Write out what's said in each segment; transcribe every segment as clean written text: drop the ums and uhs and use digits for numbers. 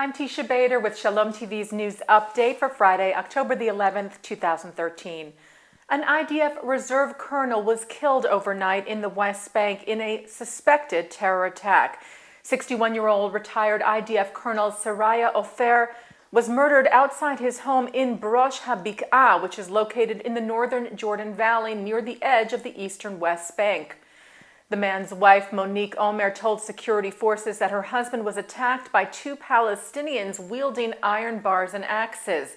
I'm Teisha Bader with Shalom TV's news update for Friday, October the 11th, 2013. An IDF reserve colonel was killed overnight in the West Bank in a suspected terror attack. 61-year-old retired IDF Colonel Saraya Ofer was murdered outside his home in Brosh HaBik'ah, which is located in the northern Jordan Valley near the edge of the eastern West Bank. The man's wife, Monique Omer, told security forces that her husband was attacked by two Palestinians wielding iron bars and axes.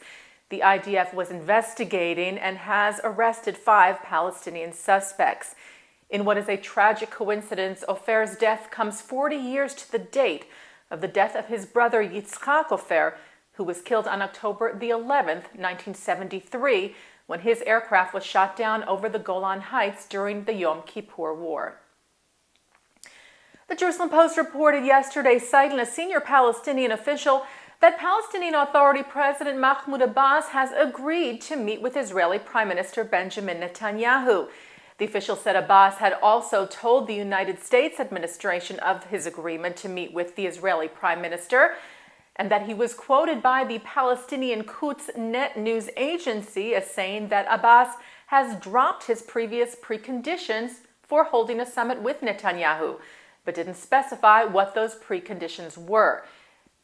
The IDF was investigating and has arrested 5 Palestinian suspects. In what is a tragic coincidence, Ofer's death comes 40 years to the date of the death of his brother Yitzchak Ofer, who was killed on October the 11th, 1973, when his aircraft was shot down over the Golan Heights during the Yom Kippur War. The Jerusalem Post reported yesterday, citing a senior Palestinian official, that Palestinian Authority President Mahmoud Abbas has agreed to meet with Israeli Prime Minister Benjamin Netanyahu. The official said Abbas had also told the United States administration of his agreement to meet with the Israeli Prime Minister, and that he was quoted by the Palestinian Quds Net news agency as saying that Abbas has dropped his previous preconditions for holding a summit with Netanyahu, but didn't specify what those preconditions were.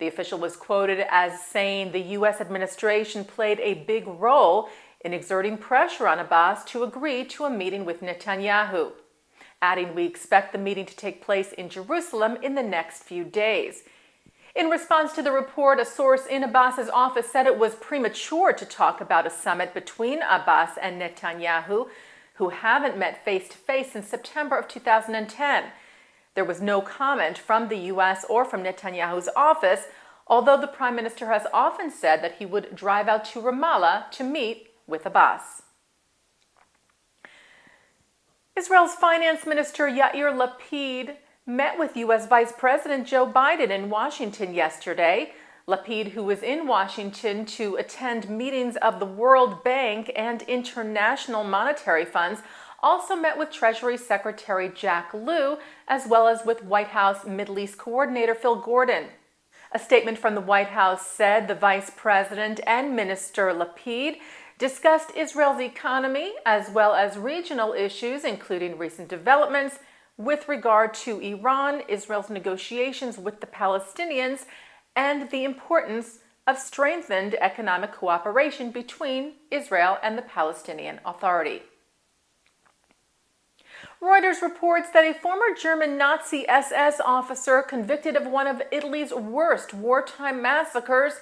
The official was quoted as saying the U.S. administration played a big role in exerting pressure on Abbas to agree to a meeting with Netanyahu, adding, "We expect the meeting to take place in Jerusalem in the next few days." In response to the report, a source in Abbas's office said it was premature to talk about a summit between Abbas and Netanyahu, who haven't met face-to-face since September of 2010. There was no comment from the U.S. or from Netanyahu's office, although the Prime Minister has often said that he would drive out to Ramallah to meet with Abbas. Israel's Finance Minister Yair Lapid met with U.S. Vice President Joe Biden in Washington yesterday. Lapid, who was in Washington to attend meetings of the World Bank and International Monetary Funds, also met with Treasury Secretary Jack Lew, as well as with White House Middle East Coordinator Phil Gordon. A statement from the White House said the Vice President and Minister Lapid discussed Israel's economy as well as regional issues, including recent developments with regard to Iran, Israel's negotiations with the Palestinians, and the importance of strengthened economic cooperation between Israel and the Palestinian Authority. Reuters reports that a former German Nazi SS officer convicted of one of Italy's worst wartime massacres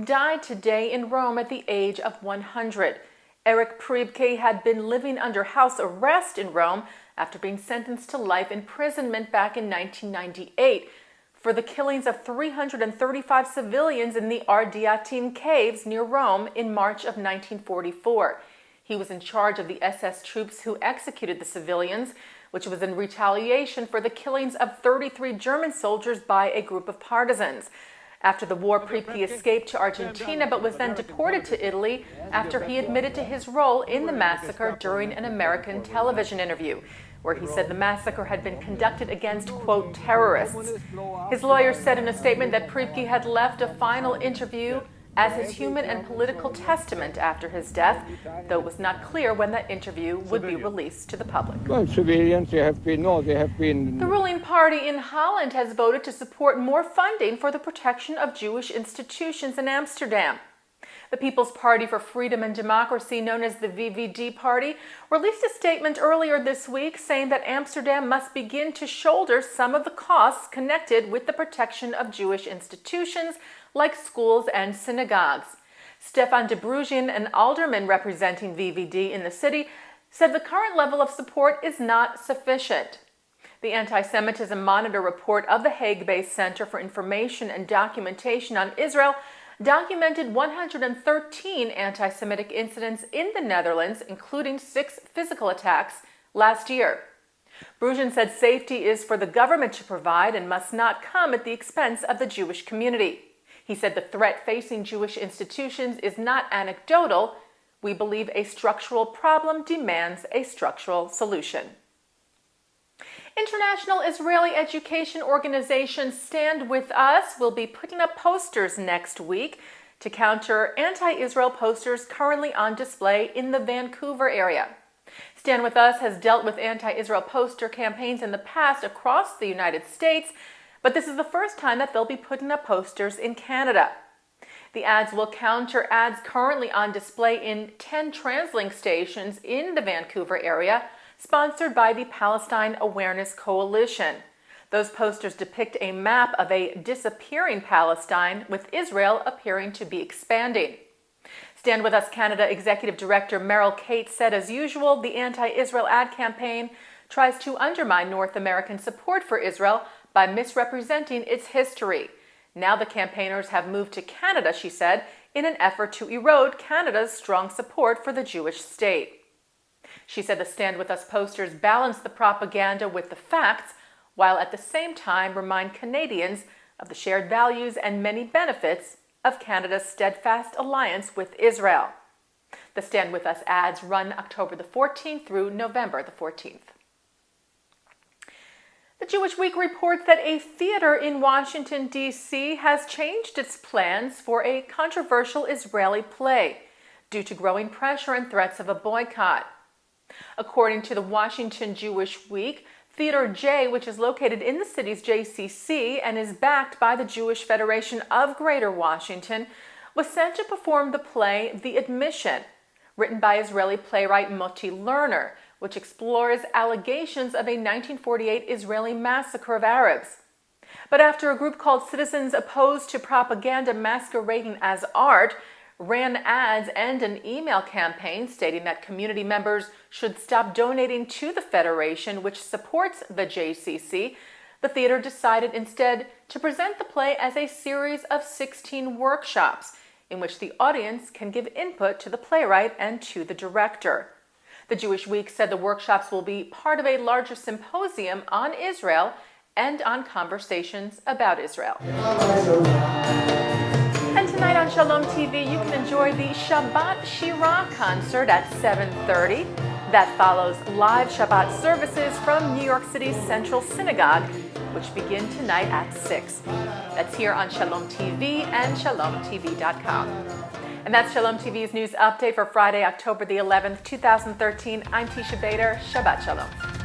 died today in Rome at the age of 100. Erich Priebke had been living under house arrest in Rome after being sentenced to life imprisonment back in 1998 for the killings of 335 civilians in the Ardeatine caves near Rome in March of 1944. He was in charge of the SS troops who executed the civilians, which was in retaliation for the killings of 33 German soldiers by a group of partisans. After the war, Priebke escaped to Argentina but was then deported to Italy after he admitted to his role in the massacre during an American television interview, where he said the massacre had been conducted against, quote, terrorists. His lawyer said in a statement that Priebke had left a final interview as his human and political testament after his death, though it was not clear when that interview would be released to the public. Well, civilians, they have been... The ruling party in Holland has voted to support more funding for the protection of Jewish institutions in Amsterdam. The People's Party for Freedom and Democracy, known as the VVD Party, released a statement earlier this week saying that Amsterdam must begin to shoulder some of the costs connected with the protection of Jewish institutions like schools and synagogues. Stefan de Bruijn, an alderman representing VVD in the city, said the current level of support is not sufficient. The Anti-Semitism Monitor report of the Hague-based Center for Information and Documentation on Israel documented 113 anti-Semitic incidents in the Netherlands, including 6 physical attacks last year. Bruijn said safety is for the government to provide and must not come at the expense of the Jewish community. He said the threat facing Jewish institutions is not anecdotal. We believe a structural problem demands a structural solution. International Israeli education organization Stand With Us will be putting up posters next week to counter anti-Israel posters currently on display in the Vancouver area. Stand With Us has dealt with anti-Israel poster campaigns in the past across the United States, but this is the first time that they'll be putting up posters in Canada. The ads will counter ads currently on display in 10 TransLink stations in the Vancouver area, sponsored by the Palestine Awareness Coalition. Those posters depict a map of a disappearing Palestine, with Israel appearing to be expanding. Stand With Us Canada Executive Director Meryl Kate said, as usual, the anti-Israel ad campaign tries to undermine North American support for Israel by misrepresenting its history. Now the campaigners have moved to Canada, she said, in an effort to erode Canada's strong support for the Jewish state. She said the Stand With Us posters balance the propaganda with the facts, while at the same time remind Canadians of the shared values and many benefits of Canada's steadfast alliance with Israel. The Stand With Us ads run October the 14th through November the 14th. The Jewish Week reports that a theater in Washington, D.C. has changed its plans for a controversial Israeli play due to growing pressure and threats of a boycott. According to the Washington Jewish Week, Theater J, which is located in the city's JCC and is backed by the Jewish Federation of Greater Washington, was sent to perform the play The Admission, written by Israeli playwright Moti Lerner, which explores allegations of a 1948 Israeli massacre of Arabs. But after a group called Citizens Opposed to Propaganda Masquerading as Art ran ads and an email campaign stating that community members should stop donating to the Federation, which supports the JCC, the theater decided instead to present the play as a series of 16 workshops in which the audience can give input to the playwright and to the director. The Jewish Week said the workshops will be part of a larger symposium on Israel and on conversations about Israel. And tonight on Shalom TV, you can enjoy the Shabbat Shira concert at 7:30. That follows live Shabbat services from New York City's Central Synagogue, which begin tonight at 6. That's here on Shalom TV and ShalomTV.com. And that's Shalom TV's news update for Friday, October the 11th, 2013. I'm Teisha Bader. Shabbat Shalom.